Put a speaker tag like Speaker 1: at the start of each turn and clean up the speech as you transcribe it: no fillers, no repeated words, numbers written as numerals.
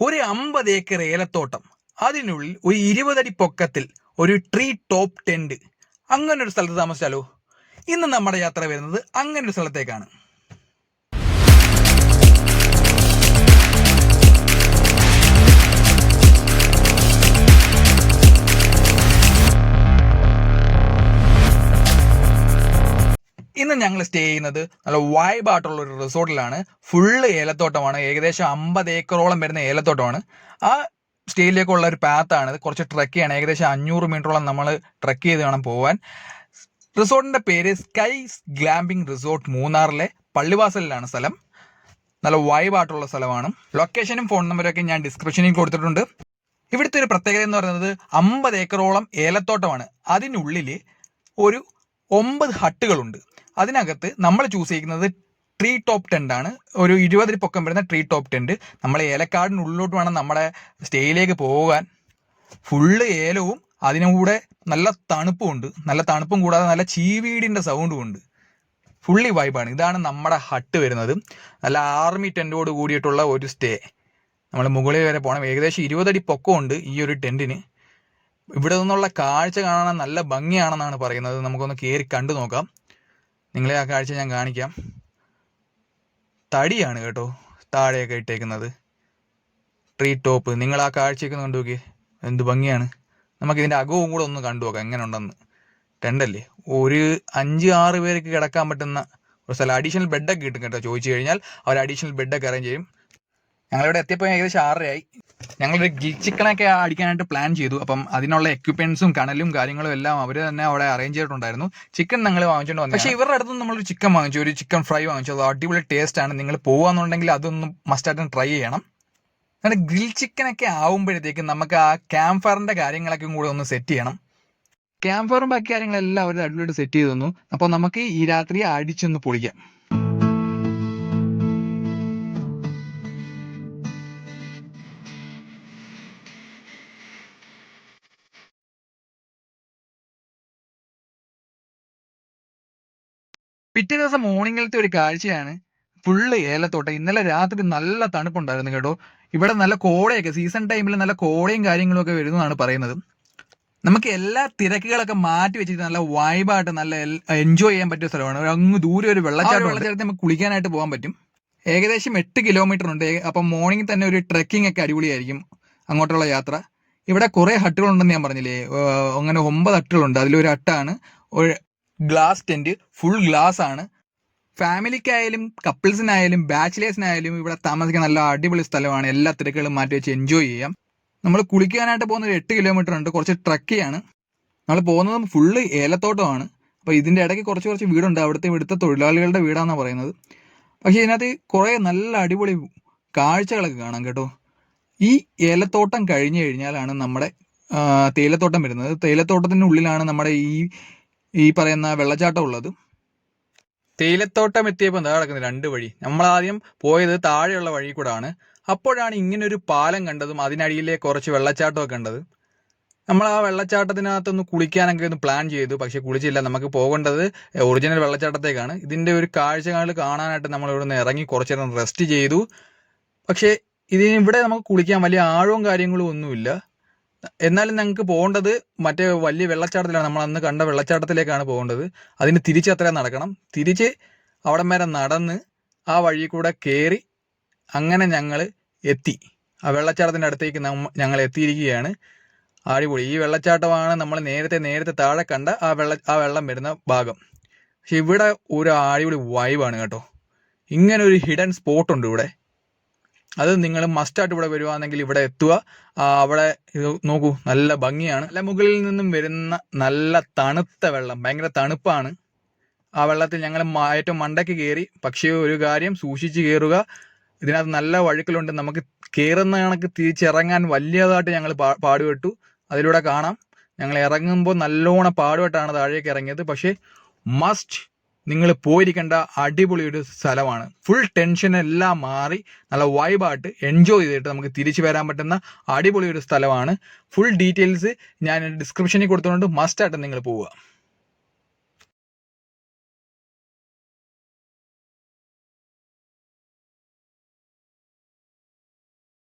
Speaker 1: ഒരു 50 ഏക്കർ ഏലത്തോട്ടം, അതിനുള്ളിൽ ഒരു 20 അടി പൊക്കത്തിൽ ഒരു ട്രീ ടോപ്പ് ടെന്റ്, അങ്ങനെ ഒരു സ്ഥലത്ത് താമസിച്ചാലോ? ഇന്ന് നമ്മുടെ യാത്ര വരുന്നത് അങ്ങനെ ഒരു സ്ഥലത്തേക്കാണ്. ഇന്ന് ഞങ്ങൾ സ്റ്റേ ചെയ്യുന്നത് നല്ല വൈബായിട്ടുള്ള ഒരു റിസോർട്ടിലാണ്. ഫുള്ള് ഏലത്തോട്ടമാണ്. ഏകദേശം 50 ഏക്കറോളം വരുന്ന ഏലത്തോട്ടമാണ്. ആ സ്റ്റേയിലേക്കുള്ള ഒരു പാത്താണ്. കുറച്ച് ട്രക്ക് ചെയ്യണം. ഏകദേശം 500 മീറ്ററോളം നമ്മൾ ട്രക്ക് ചെയ്ത് വേണം പോകാൻ. റിസോർട്ടിന്റെ പേര് സ്കൈസ് ഗ്ലാമ്പിംഗ് റിസോർട്ട്, മൂന്നാറിലെ പള്ളിവാസലിലാണ് സ്ഥലം. നല്ല വൈബായിട്ടുള്ള സ്ഥലമാണ്. ലൊക്കേഷനും ഫോൺ നമ്പരൊക്കെ ഞാൻ ഡിസ്ക്രിപ്ഷനിൽ കൊടുത്തിട്ടുണ്ട്. ഇവിടുത്തെ ഒരു പ്രത്യേകത എന്ന് പറയുന്നത് 50 ഏക്കറോളം ഏലത്തോട്ടമാണ്. അതിനുള്ളിൽ ഒരു 9 ഹട്ടുകളുണ്ട്. അതിനകത്ത് നമ്മൾ ചൂസ് ചെയ്യുന്നത് ട്രീ ടോപ്പ് ടെന്റ് ആണ്. ഒരു 20 അടി പൊക്കം വരുന്ന ട്രീ ടോപ്പ് ടെന്റ്. നമ്മൾ ഏലക്കാടിനുള്ളിലോട്ട് വേണം നമ്മുടെ സ്റ്റേയിലേക്ക് പോകാൻ. ഫുള്ള് ഏലവും അതിനുകൂടെ നല്ല തണുപ്പും ഉണ്ട്. നല്ല തണുപ്പും കൂടാതെ നല്ല ചീവീടിൻ്റെ സൗണ്ടും ഉണ്ട്. ഫുള്ളി വൈബാണ്. ഇതാണ് നമ്മുടെ ഹട്ട് വരുന്നത്. നല്ല ആർമി ടെൻറ്റോട് കൂടിയിട്ടുള്ള ഒരു സ്റ്റേ. നമ്മൾ മുകളിൽ വരെ പോകണം. ഏകദേശം 20 അടി പൊക്കമുണ്ട് ഈ ഒരു ടെൻറ്റിന്. ഇവിടെ നിന്നുള്ള കാഴ്ച കാണാൻ നല്ല ഭംഗിയാണെന്നാണ് പറയുന്നത്. നമുക്കൊന്ന് കയറി കണ്ടു നോക്കാം. നിങ്ങളെ ആ കാഴ്ച ഞാൻ കാണിക്കാം. തടിയാണ് കേട്ടോ താഴെയൊക്കെ ഇട്ടേക്കുന്നത്. Tree top. നിങ്ങൾ ആ കാഴ്ചയൊക്കെ കണ്ടു നോക്കിയേ, എന്ത് ഭംഗിയാണ്. നമുക്കിതിൻ്റെ അകവും കൂടെ ഒന്ന് കണ്ടു നോക്കാം എങ്ങനെ ഉണ്ടെന്ന്. ടെൻ്റല്ലേ, ഒരു 5-6 പേർക്ക് കിടക്കാൻ പറ്റുന്ന ഒരു സ്ഥലം. അഡീഷണൽ ബെഡൊക്കെ കിട്ടും കേട്ടോ. ചോദിച്ചു കഴിഞ്ഞാൽ അവർ അഡീഷണൽ ബെഡൊക്കെ അറേഞ്ച് ചെയ്യും. ഞങ്ങളിവിടെ എത്തിയപ്പോൾ ഏകദേശം 6:30 ഞങ്ങളൊരു ഗിൽ ചിക്കനൊക്കെ അടിക്കാനായിട്ട് പ്ലാൻ ചെയ്തു. അപ്പം അതിനുള്ള എക്യുപ്മെന്റ്സും കണലും കാര്യങ്ങളും എല്ലാം അവർ തന്നെ അവിടെ അറേഞ്ച് ചെയ്തിട്ടുണ്ടായിരുന്നു. ചിക്കൻ ഞങ്ങൾ വാങ്ങിച്ചുകൊണ്ട് വന്നു. പക്ഷേ ഇവരുടെ അടുത്ത് നമ്മളൊരു ചിക്കൻ വാങ്ങിച്ചു, ഒരു ചിക്കൻ ഫ്രൈ വാങ്ങിച്ചു. അത് അടിപൊളി ടേസ്റ്റ് ആണ്. നിങ്ങൾ പോകുകയെന്നുണ്ടെങ്കിൽ അതൊന്നും മസ്റ്റായിട്ടും ട്രൈ ചെയ്യണം. അങ്ങനെ ഗ്രിൽ ചിക്കനൊക്കെ ആവുമ്പോഴത്തേക്കും നമുക്ക് ആ ക്യാമ്പ് ഫയറിന്റെ കാര്യങ്ങളൊക്കെ കൂടെ ഒന്ന് സെറ്റ് ചെയ്യണം. ക്യാമ്പ് ഫയറും ബാക്കി കാര്യങ്ങളെല്ലാം അവർ അടിപൊളിയായിട്ട് സെറ്റ് ചെയ്ത് തന്നു. അപ്പോൾ നമുക്ക് ഈ രാത്രി അടിച്ചൊന്ന് പൊളിക്കാം. പിറ്റേ ദിവസം മോർണിംഗിലത്തെ ഒരു കാഴ്ചയാണ് ഫുള്ള് ഏലത്തോട്ടം. ഇന്നലെ രാത്രി നല്ല തണുപ്പുണ്ടായിരുന്നു കേട്ടോ. ഇവിടെ നല്ല കോടയൊക്കെ, സീസൺ ടൈമിൽ നല്ല കോടയും കാര്യങ്ങളും ഒക്കെ വരുന്നതാണ് പറയുന്നത്. നമുക്ക് എല്ലാ തിരക്കുകളൊക്കെ മാറ്റി വെച്ചിട്ട് നല്ല വൈബായിട്ട് നല്ല എൻജോയ് ചെയ്യാൻ പറ്റിയ സ്ഥലമാണ്. അങ്ങ് ദൂരെ ഒരു വെള്ളച്ചാട്ടത്തിൽ നമുക്ക് കുളിക്കാനായിട്ട് പോകാൻ പറ്റും. ഏകദേശം 8 കിലോമീറ്റർ ഉണ്ട്. അപ്പം മോർണിംഗ് തന്നെ ഒരു ട്രെക്കിംഗ് ഒക്കെ അടിപൊളിയായിരിക്കും അങ്ങോട്ടുള്ള യാത്ര. ഇവിടെ കുറേ ഹട്ടുകളുണ്ടെന്ന് ഞാൻ പറഞ്ഞില്ലേ. അങ്ങനെ 9 ഹട്ടുകളുണ്ട്. അതിലൊരു ഹട്ടാണ് ഒരു ഗ്ലാസ് ടെന്റ്. ഫുൾ ഗ്ലാസ് ആണ്. ഫാമിലിക്കായാലും കപ്പിൾസിനായാലും ബാച്ചിലേഴ്സിനായാലും ഇവിടെ താമസിക്കാൻ നല്ല അടിപൊളി സ്ഥലമാണ്. എല്ലാ തിരക്കുകളും മാറ്റി വെച്ച് എൻജോയ് ചെയ്യാം. നമ്മൾ കുളിക്കാനായിട്ട് പോകുന്ന ഒരു 8 കിലോമീറ്റർ ഉണ്ട്. കുറച്ച് ട്രക്കിയാണ്. നമ്മൾ പോകുന്നത് ഫുള്ള് ഏലത്തോട്ടമാണ്. അപ്പോൾ ഇതിൻ്റെ ഇടയ്ക്ക് കുറച്ച് വീടുണ്ട്. ഇവിടുത്തെ തൊഴിലാളികളുടെ വീടാണെന്നാണ് പറയുന്നത്. പക്ഷേ ഇതിനകത്ത് കുറേ നല്ല അടിപൊളി കാഴ്ചകളൊക്കെ കാണാം കേട്ടോ. ഈ ഏലത്തോട്ടം കഴിഞ്ഞു കഴിഞ്ഞാലാണ് നമ്മുടെ തേയിലത്തോട്ടം വരുന്നത്. തേയിലത്തോട്ടത്തിനുള്ളിലാണ് നമ്മുടെ ഈ പറയുന്ന വെള്ളച്ചാട്ടം ഉള്ളത്. തേയിലത്തോട്ടം എത്തിയപ്പോൾ എന്താ കിടക്കുന്നത് 2 വഴി. നമ്മളാദ്യം പോയത് താഴെയുള്ള വഴി കൂടെ ആണ്. അപ്പോഴാണ് ഇങ്ങനൊരു പാലം കണ്ടതും അതിനടിയിലെ കുറച്ച് വെള്ളച്ചാട്ടമൊക്കെ കണ്ടത്. നമ്മൾ ആ വെള്ളച്ചാട്ടത്തിനകത്തൊന്ന് കുളിക്കാനൊക്കെ ഒന്ന് പ്ലാൻ ചെയ്തു. പക്ഷെ കുളിച്ചില്ല. നമുക്ക് പോകേണ്ടത് ഒറിജിനൽ വെള്ളച്ചാട്ടത്തേക്കാണ്. ഇതിൻ്റെ ഒരു കാഴ്ചകൾ കാണാനായിട്ട് നമ്മൾ ഇവിടെ നിന്ന് ഇറങ്ങി കുറച്ച് നേരം റെസ്റ്റ് ചെയ്തു. പക്ഷേ ഇവിടെ നമുക്ക് കുളിക്കാൻ വലിയ ആഴവും കാര്യങ്ങളും ഒന്നുമില്ല. എന്നാലും ഞങ്ങൾക്ക് പോകേണ്ടത് മറ്റേ വലിയ വെള്ളച്ചാട്ടത്തിലാണ്. നമ്മൾ അന്ന് കണ്ട വെള്ളച്ചാട്ടത്തിലേക്കാണ് പോകേണ്ടത്. അതിന് തിരിച്ച് അത്രയും നടക്കണം. തിരിച്ച് അവിടം വരെ നടന്ന് ആ വഴി കൂടെ കയറി അങ്ങനെ ഞങ്ങൾ എത്തി. ആ വെള്ളച്ചാട്ടത്തിൻ്റെ അടുത്തേക്ക് ഞങ്ങൾ എത്തിയിരിക്കുകയാണ്. അടിപൊളി. ഈ വെള്ളച്ചാട്ടമാണ് നമ്മൾ നേരത്തെ താഴെ കണ്ട ആ വെള്ളം വരുന്ന ഭാഗം. പക്ഷെ ഇവിടെ ഒരു അടിപൊളി വൈബാണ് കേട്ടോ. ഇങ്ങനെ ഒരു ഹിഡൻ സ്പോട്ട് ഉണ്ട് ഇവിടെ. അത് നിങ്ങൾ മസ്റ്റായിട്ട് ഇവിടെ വരുവാണെങ്കിൽ ഇവിടെ എത്തുക. അവിടെ നോക്കൂ, നല്ല ഭംഗിയാണ്. നല്ല മുകളിൽ നിന്നും വരുന്ന നല്ല തണുത്ത വെള്ളം. ഭയങ്കര തണുപ്പാണ്. ആ വെള്ളത്തിൽ ഞങ്ങൾ ഏറ്റവും മണ്ടയ്ക്ക് കയറി. പക്ഷേ ഒരു കാര്യം, സൂക്ഷിച്ച് കയറുക. ഇതിനകത്ത് നല്ല വഴുക്കലുണ്ട്. നമുക്ക് കയറുന്ന കണക്ക് തിരിച്ചിറങ്ങാൻ വലിയതായിട്ട് ഞങ്ങൾ പാടുപെട്ടു. അതിലൂടെ കാണാം. ഞങ്ങൾ ഇറങ്ങുമ്പോൾ നല്ലോണം പാടുപെട്ടാണ് താഴേക്ക് ഇറങ്ങിയത്. പക്ഷേ മസ്റ്റ് നിങ്ങൾ പോയിരിക്കേണ്ട അടിപൊളി ഒരു സ്ഥലമാണ്. ഫുൾ ടെൻഷൻ എല്ലാം മാറി നല്ല വൈബായിട്ട് എൻജോയ് ചെയ്തിട്ട് നമുക്ക് തിരിച്ചു വരാൻ പറ്റുന്ന അടിപൊളി ഒരു സ്ഥലമാണ്. ഫുൾ ഡീറ്റെയിൽസ് ഞാൻ ഡിസ്ക്രിപ്ഷനിൽ കൊടുത്തുകൊണ്ട് മസ്റ്റായിട്ട് നിങ്ങൾ പോവുക.